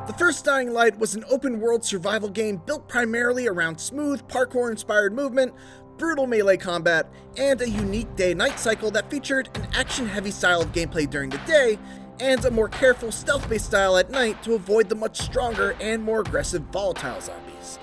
The first Dying Light was an open-world survival game built primarily around smooth, parkour-inspired movement, brutal melee combat, and a unique day-night cycle that featured an action-heavy style of gameplay during the day, and a more careful, stealth-based style at night to avoid the much stronger and more aggressive volatile zombies.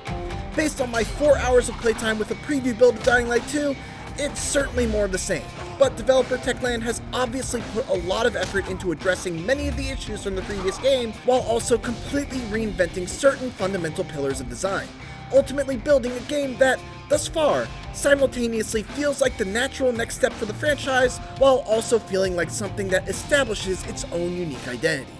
Based on my 4 hours of playtime with a preview build of Dying Light 2, it's certainly more of the same, but developer Techland has obviously put a lot of effort into addressing many of the issues from the previous game, while also completely reinventing certain fundamental pillars of design, ultimately building a game that, thus far, simultaneously feels like the natural next step for the franchise, while also feeling like something that establishes its own unique identity.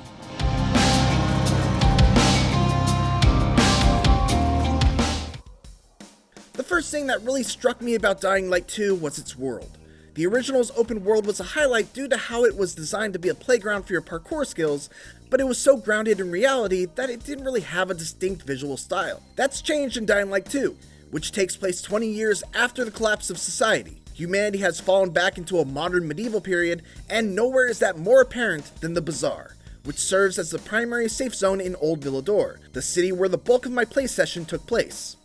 The first thing that really struck me about Dying Light 2 was its world. The original's open world was a highlight due to how it was designed to be a playground for your parkour skills, but it was so grounded in reality that it didn't really have a distinct visual style. That's changed in Dying Light 2, which takes place 20 years after the collapse of society. Humanity has fallen back into a modern medieval period, and nowhere is that more apparent than the Bazaar, which serves as the primary safe zone in Old Villador, the city where the bulk of my play session took place.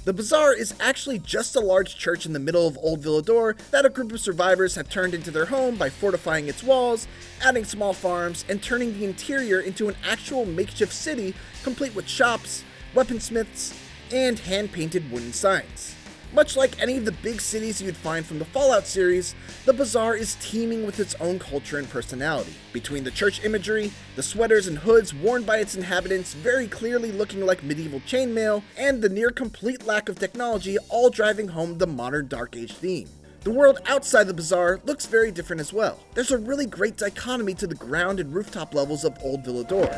The Bazaar is actually just a large church in the middle of Old Villador that a group of survivors have turned into their home by fortifying its walls, adding small farms, and turning the interior into an actual makeshift city complete with shops, weaponsmiths, and hand-painted wooden signs. Much like any of the big cities you'd find from the Fallout series, the Bazaar is teeming with its own culture and personality. Between the church imagery, the sweaters and hoods worn by its inhabitants very clearly looking like medieval chainmail, and the near-complete lack of technology all driving home the modern Dark Age theme. The world outside the Bazaar looks very different as well. There's a really great dichotomy to the ground and rooftop levels of Old Villador.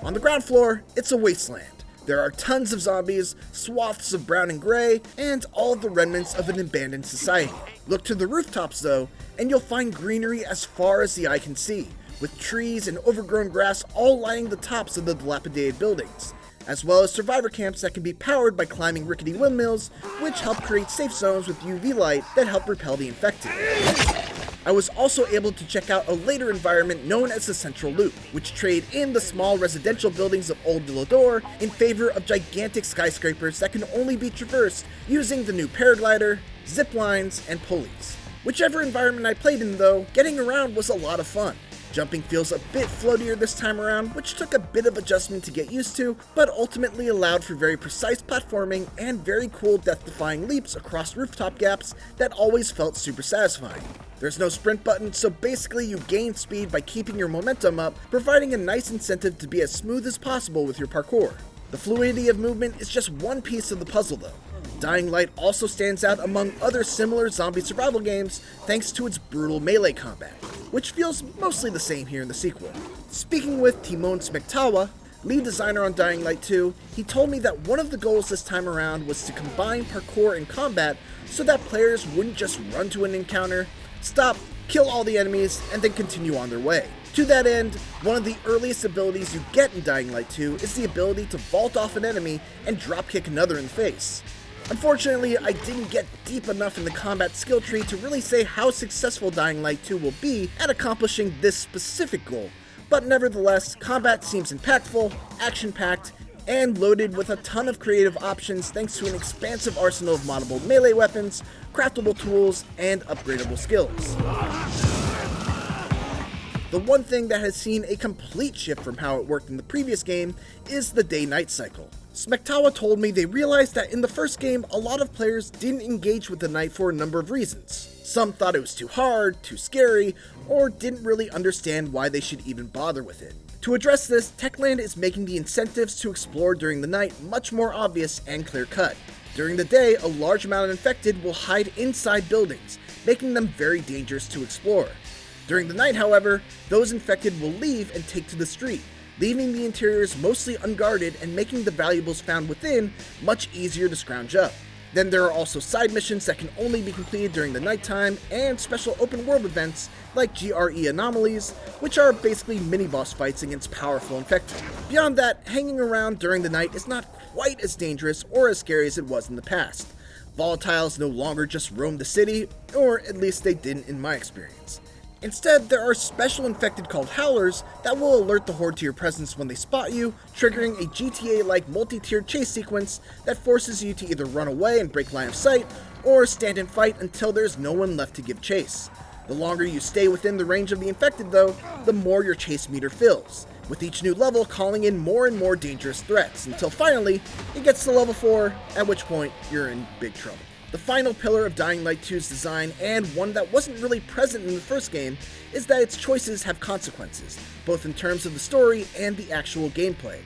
On the ground floor, it's a wasteland. There are tons of zombies, swaths of brown and gray, and all of the remnants of an abandoned society. Look to the rooftops though, and you'll find greenery as far as the eye can see, with trees and overgrown grass all lining the tops of the dilapidated buildings, as well as survivor camps that can be powered by climbing rickety windmills, which help create safe zones with UV light that help repel the infected. I was also able to check out a later environment known as the Central Loop, which trade in the small residential buildings of Old Villador in favor of gigantic skyscrapers that can only be traversed using the new paraglider, zip lines, and pulleys. Whichever environment I played in though, getting around was a lot of fun. Jumping feels a bit floatier this time around, which took a bit of adjustment to get used to, but ultimately allowed for very precise platforming and very cool death-defying leaps across rooftop gaps that always felt super satisfying. There's no sprint button, so basically you gain speed by keeping your momentum up, providing a nice incentive to be as smooth as possible with your parkour. The fluidity of movement is just one piece of the puzzle though. Dying Light also stands out among other similar zombie survival games thanks to its brutal melee combat, which feels mostly the same here in the sequel. Speaking with Timon Smektawa, lead designer on Dying Light 2, he told me that one of the goals this time around was to combine parkour and combat so that players wouldn't just run to an encounter, stop, kill all the enemies, and then continue on their way. To that end, one of the earliest abilities you get in Dying Light 2 is the ability to vault off an enemy and dropkick another in the face. Unfortunately, I didn't get deep enough in the combat skill tree to really say how successful Dying Light 2 will be at accomplishing this specific goal, but nevertheless, combat seems impactful, action-packed, and loaded with a ton of creative options thanks to an expansive arsenal of moddable melee weapons, craftable tools, and upgradable skills. The one thing that has seen a complete shift from how it worked in the previous game is the day-night cycle. Smektawa told me they realized that in the first game, a lot of players didn't engage with the night for a number of reasons. Some thought it was too hard, too scary, or didn't really understand why they should even bother with it. To address this, Techland is making the incentives to explore during the night much more obvious and clear-cut. During the day, a large amount of infected will hide inside buildings, making them very dangerous to explore. During the night, however, those infected will leave and take to the street, leaving the interiors mostly unguarded and making the valuables found within much easier to scrounge up. Then there are also side missions that can only be completed during the nighttime, and special open world events like GRE anomalies, which are basically mini-boss fights against powerful infected. Beyond that, hanging around during the night is not quite as dangerous or as scary as it was in the past. Volatiles no longer just roam the city, or at least they didn't in my experience. Instead, there are special infected called Howlers that will alert the Horde to your presence when they spot you, triggering a GTA-like multi-tiered chase sequence that forces you to either run away and break line of sight, or stand and fight until there's no one left to give chase. The longer you stay within the range of the infected though, the more your chase meter fills, with each new level calling in more and more dangerous threats, until finally, it gets to level 4, at which point you're in big trouble. The final pillar of Dying Light 2's design, and one that wasn't really present in the first game, is that its choices have consequences, both in terms of the story and the actual gameplay.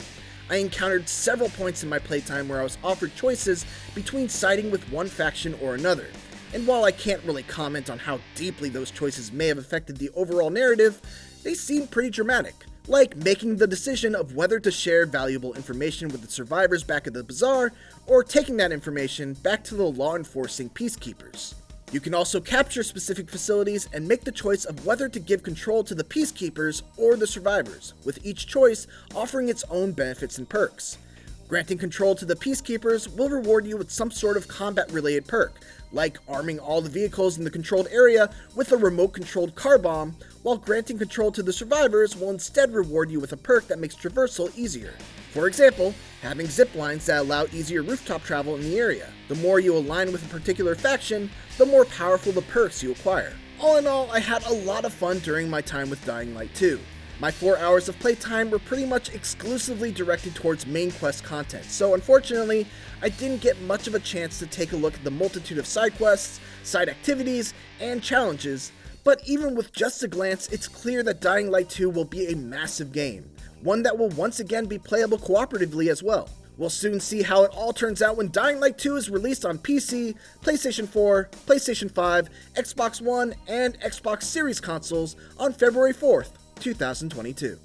I encountered several points in my playtime where I was offered choices between siding with one faction or another, and while I can't really comment on how deeply those choices may have affected the overall narrative, they seem pretty dramatic. Like making the decision of whether to share valuable information with the survivors back at the bazaar, or taking that information back to the law-enforcing peacekeepers. You can also capture specific facilities and make the choice of whether to give control to the peacekeepers or the survivors, with each choice offering its own benefits and perks. Granting control to the peacekeepers will reward you with some sort of combat-related perk, like arming all the vehicles in the controlled area with a remote-controlled car bomb, while granting control to the survivors will instead reward you with a perk that makes traversal easier. For example, having zip lines that allow easier rooftop travel in the area. The more you align with a particular faction, the more powerful the perks you acquire. All in all, I had a lot of fun during my time with Dying Light 2. My 4 hours of playtime were pretty much exclusively directed towards main quest content, so unfortunately, I didn't get much of a chance to take a look at the multitude of side quests, side activities, and challenges, but even with just a glance, it's clear that Dying Light 2 will be a massive game, one that will once again be playable cooperatively as well. We'll soon see how it all turns out when Dying Light 2 is released on PC, PlayStation 4, PlayStation 5, Xbox One, and Xbox Series consoles on February 4th, 2022.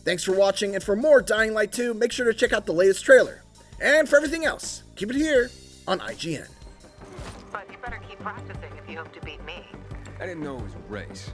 Thanks for watching, and for more Dying Light 2, make sure to check out the latest trailer. And for everything else, keep it here on IGN. But you better keep practicing if you hope to beat me. I didn't know it was a race.